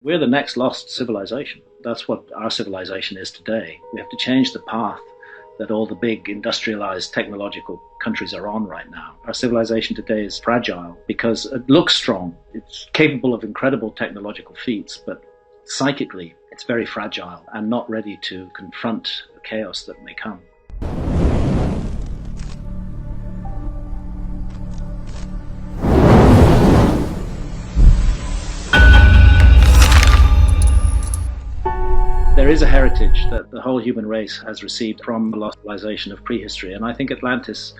We're the next lost civilization. That's what our civilization is today. We have to change the path that all the big industrialized technological countries are on right now. Our civilization today is fragile because it looks strong. It's capable of incredible technological feats, but psychically it's very fragile and not ready to confront the chaos that may come. There is a heritage that the whole human race has received from the lost civilization of prehistory, and I think Atlantis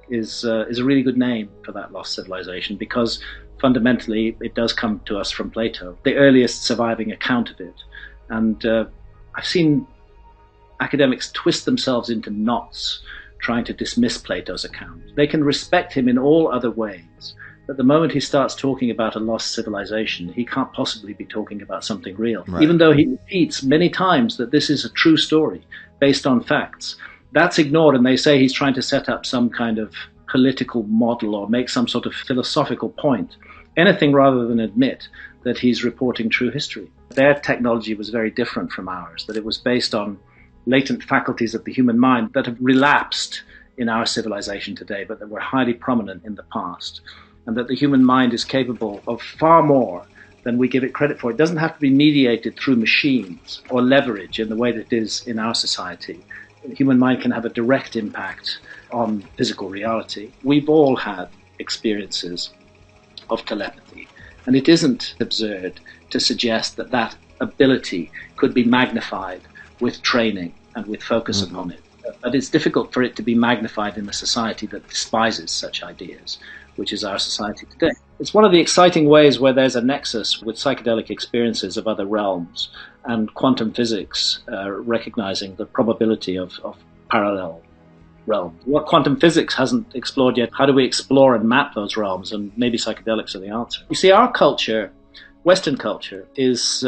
is a really good name for that lost civilization because fundamentally it does come to us from Plato, the earliest surviving account of it. And I've seen academics twist themselves into knots trying to dismiss Plato's account. They can respect him in all other ways, but the moment he starts talking about a lost civilization, he can't possibly be talking about something real. Right. Even though he repeats many times that this is a true story based on facts, that's ignored, and they say he's trying to set up some kind of political model or make some sort of philosophical point. Anything rather than admit that he's reporting true history. Their technology was very different from ours, that it was based on latent faculties of the human mind that have relapsed in our civilization today, but that were highly prominent in the past. And that the human mind is capable of far more than we give it credit for. It doesn't have to be mediated through machines or leverage in the way that it is in our society. The human mind can have a direct impact on physical reality. We've all had experiences of telepathy, and it isn't absurd to suggest that that ability could be magnified with training and with focus upon it. But it's difficult for it to be magnified in a society that despises such ideas, which is our society today. It's one of the exciting ways where there's a nexus with psychedelic experiences of other realms and quantum physics recognizing the probability of parallel realms. What quantum physics hasn't explored yet, how do we explore and map those realms? And maybe psychedelics are the answer. You see, our culture, Western culture, is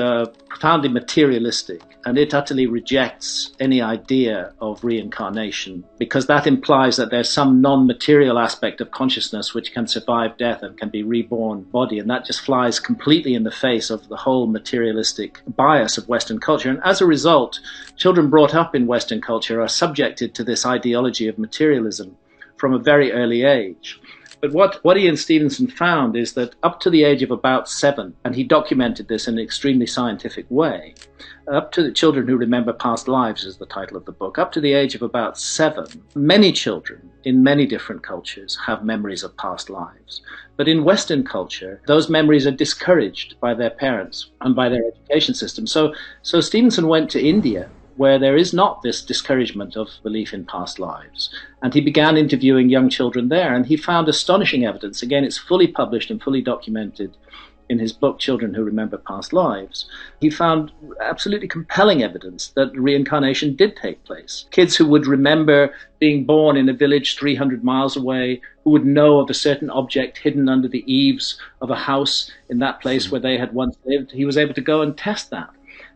profoundly materialistic, and it utterly rejects any idea of reincarnation because that implies that there's some non-material aspect of consciousness which can survive death and can be reborn body, and that just flies completely in the face of the whole materialistic bias of Western culture. And as a result, children brought up in Western culture are subjected to this ideology of materialism from a very early age. But what Ian Stevenson found is that up to the age of about 7, and he documented this in an extremely scientific way, up to the children who remember past lives is the title of the book, up to the age of about 7, many children in many different cultures have memories of past lives. But in Western culture, those memories are discouraged by their parents and by their education system. So Stevenson went to India, where there is not this discouragement of belief in past lives. And he began interviewing young children there, and he found astonishing evidence. Again, it's fully published and fully documented in his book, Children Who Remember Past Lives. He found absolutely compelling evidence that reincarnation did take place. Kids who would remember being born in a village 300 miles away, who would know of a certain object hidden under the eaves of a house in that place where they had once lived, he was able to go and test that.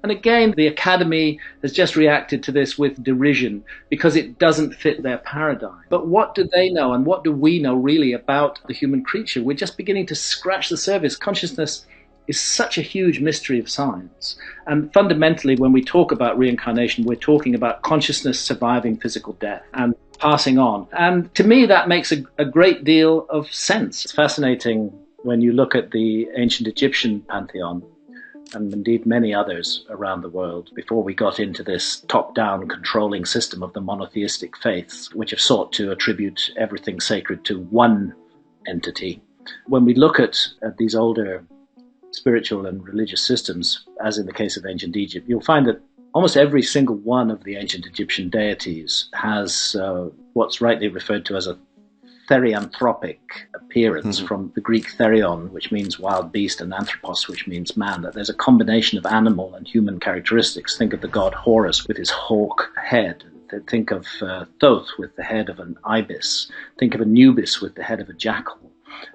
And again, the Academy has just reacted to this with derision because it doesn't fit their paradigm. But what do they know, and what do we know really about the human creature? We're just beginning to scratch the surface. Consciousness is such a huge mystery of science. And fundamentally, when we talk about reincarnation, we're talking about consciousness surviving physical death and passing on. And to me, that makes a great deal of sense. It's fascinating when you look at the ancient Egyptian pantheon, and indeed many others around the world, before we got into this top-down controlling system of the monotheistic faiths, which have sought to attribute everything sacred to one entity. When we look at these older spiritual and religious systems, as in the case of ancient Egypt, you'll find that almost every single one of the ancient Egyptian deities has what's rightly referred to as a therianthropic appearance, from the Greek therion, which means wild beast, and anthropos, which means man, that there's a combination of animal and human characteristics. Think of the god Horus with his hawk head. Think of Thoth with the head of an ibis. Think of Anubis with the head of a jackal.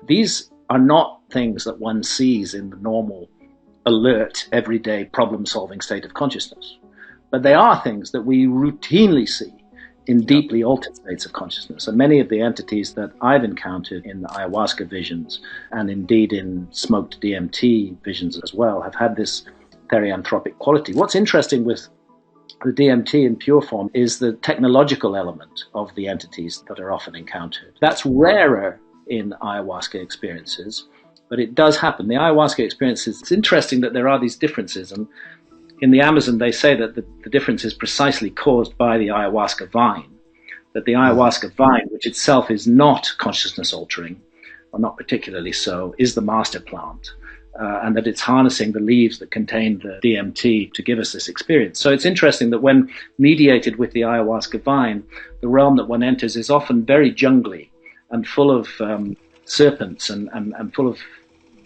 These are not things that one sees in the normal, alert, everyday problem-solving state of consciousness. But they are things that we routinely see in deeply altered states of consciousness. And many of the entities that I've encountered in the ayahuasca visions, and indeed in smoked DMT visions as well, have had this therianthropic quality. What's interesting with the DMT in pure form is the technological element of the entities that are often encountered. That's rarer in ayahuasca experiences, but it does happen. The ayahuasca experiences, it's interesting that there are these differences, and in the Amazon they say that the difference is precisely caused by the ayahuasca vine, that the ayahuasca vine, which itself is not consciousness altering, or not particularly so, is the master plant. And that it's harnessing the leaves that contain the DMT to give us this experience. So it's interesting that when mediated with the ayahuasca vine, the realm that one enters is often very jungly and full of serpents and full of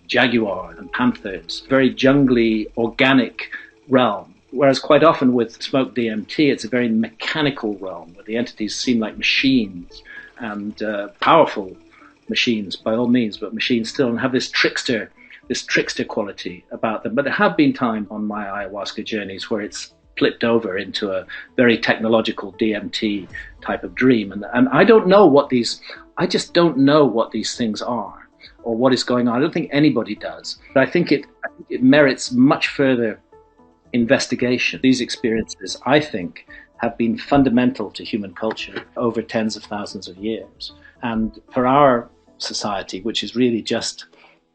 jaguar and panthers, very jungly, organic realm. Whereas quite often with smoked DMT, it's a very mechanical realm where the entities seem like machines, and powerful machines by all means, but machines still, and have this trickster quality about them. But there have been times on my ayahuasca journeys where it's flipped over into a very technological DMT type of dream. And I don't know I just don't know what these things are or what is going on. I don't think anybody does. But I think it merits much further investigation. These experiences, I think, have been fundamental to human culture over tens of thousands of years. And for our society, which is really just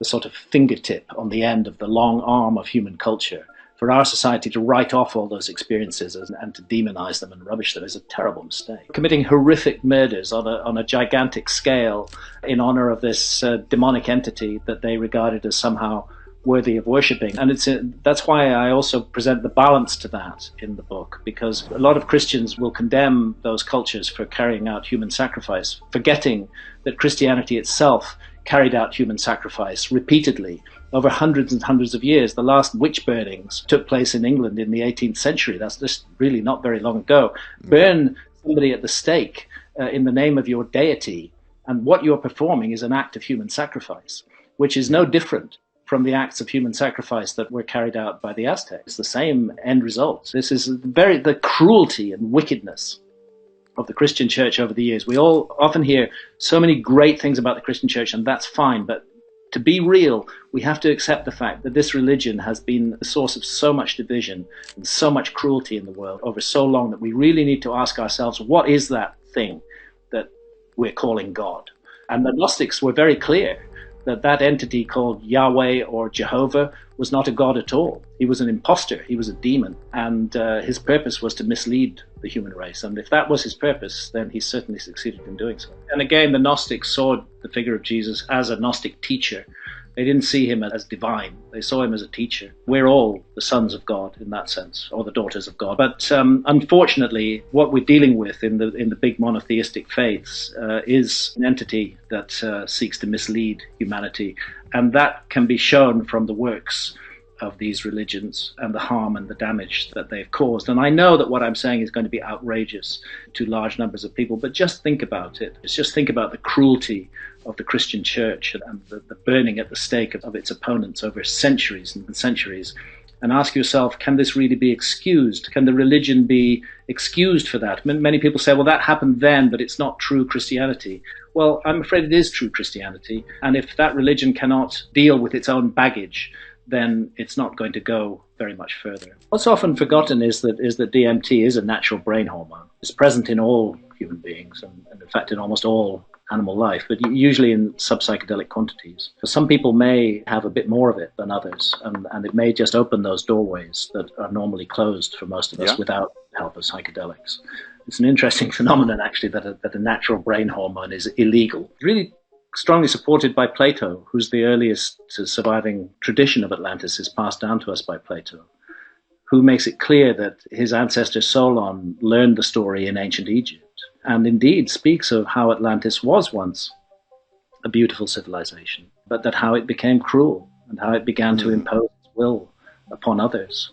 the sort of fingertip on the end of the long arm of human culture, for our society to write off all those experiences and to demonize them and rubbish them is a terrible mistake. Committing horrific murders on a gigantic scale in honor of this demonic entity that they regarded as somehow worthy of worshipping. And that's why I also present the balance to that in the book, because a lot of Christians will condemn those cultures for carrying out human sacrifice, forgetting that Christianity itself carried out human sacrifice repeatedly over hundreds and hundreds of years. The last witch burnings took place in England in the 18th century. That's just really not very long ago. Burn somebody at the stake in the name of your deity, and what you're performing is an act of human sacrifice, which is no different from the acts of human sacrifice that were carried out by the Aztecs. It's the same end result. This is the cruelty and wickedness of the Christian church over the years. We all often hear so many great things about the Christian church, and that's fine, but to be real, we have to accept the fact that this religion has been the source of so much division and so much cruelty in the world over so long that we really need to ask ourselves, what is that thing that we're calling God? And the Gnostics were very clear that entity called Yahweh or Jehovah was not a god at all. He was an imposter. He was a demon. And his purpose was to mislead the human race. And if that was his purpose, then he certainly succeeded in doing so. And again, the Gnostics saw the figure of Jesus as a Gnostic teacher. They didn't see him as divine. They saw him as a teacher. We're all the sons of God in that sense, or the daughters of God. But unfortunately, what we're dealing with in the big monotheistic faiths is an entity that seeks to mislead humanity. And that can be shown from the works of these religions and the harm and the damage that they've caused. And I know that what I'm saying is going to be outrageous to large numbers of people, but just think about it. Just think about the cruelty of the Christian church and the burning at the stake of its opponents over centuries and centuries. And ask yourself, can this really be excused? Can the religion be excused for that? Many people say, well, that happened then, but it's not true Christianity. Well, I'm afraid it is true Christianity. And if that religion cannot deal with its own baggage, then it's not going to go very much further. What's often forgotten is that DMT is a natural brain hormone. It's present in all human beings and in fact in almost all animal life, but usually in subpsychedelic quantities. So some people may have a bit more of it than others, and it may just open those doorways that are normally closed for most of us without the help of psychedelics. It's an interesting phenomenon, actually, that a natural brain hormone is illegal. Really strongly supported by Plato, who's the earliest surviving tradition of Atlantis, is passed down to us by Plato, who makes it clear that his ancestor Solon learned the story in ancient Egypt, and indeed speaks of how Atlantis was once a beautiful civilization, but that how it became cruel and how it began to impose its will upon others,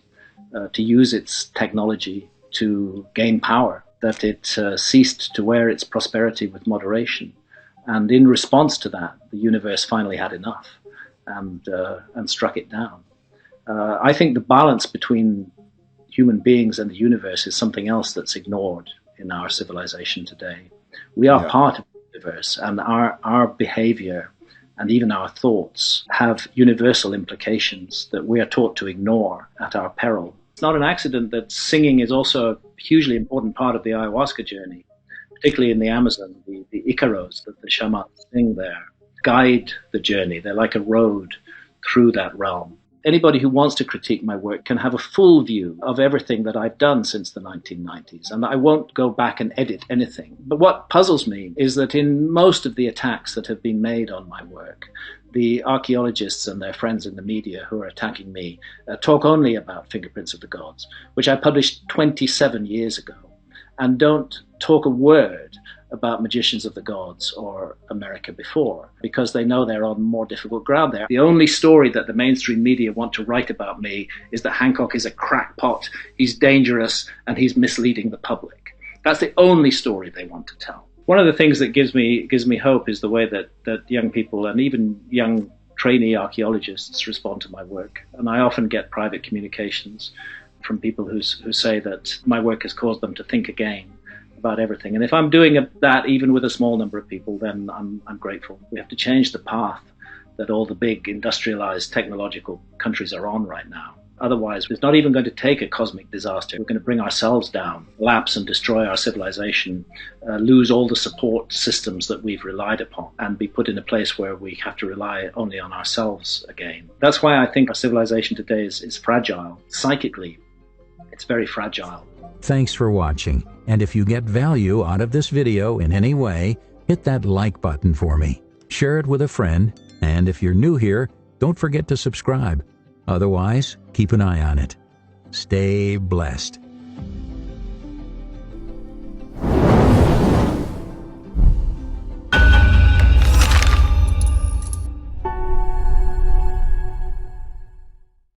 to use its technology to gain power, that it ceased to wear its prosperity with moderation. And in response to that, the universe finally had enough and struck it down. I think the balance between human beings and the universe is something else that's ignored in our civilization today. We are part of the universe, and our behavior and even our thoughts have universal implications that we are taught to ignore at our peril. It's not an accident that singing is also a hugely important part of the ayahuasca journey, particularly in the Amazon. The Icaros that the shamans sing there guide the journey. They're like a road through that realm. Anybody who wants to critique my work can have a full view of everything that I've done since the 1990s, and I won't go back and edit anything. But what puzzles me is that in most of the attacks that have been made on my work, the archaeologists and their friends in the media who are attacking me talk only about Fingerprints of the Gods, which I published 27 years ago, and don't talk a word about Magicians of the Gods or America Before, because they know they're on more difficult ground there. The only story that the mainstream media want to write about me is that Hancock is a crackpot, he's dangerous, and he's misleading the public. That's the only story they want to tell. One of the things that gives me hope is the way that young people and even young trainee archaeologists respond to my work. And I often get private communications from people who say that my work has caused them to think again about everything. And if I'm doing that even with a small number of people, then I'm grateful. We have to change the path that all the big industrialized technological countries are on right now. Otherwise, it's not even going to take a cosmic disaster. We're going to bring ourselves down, collapse and destroy our civilization, lose all the support systems that we've relied upon, and be put in a place where we have to rely only on ourselves again. That's why I think our civilization today is fragile. Psychically, it's very fragile. Thanks for watching. And if you get value out of this video in any way, hit that like button for me. Share it with a friend. And if you're new here, don't forget to subscribe. Otherwise, keep an eye on it. Stay blessed.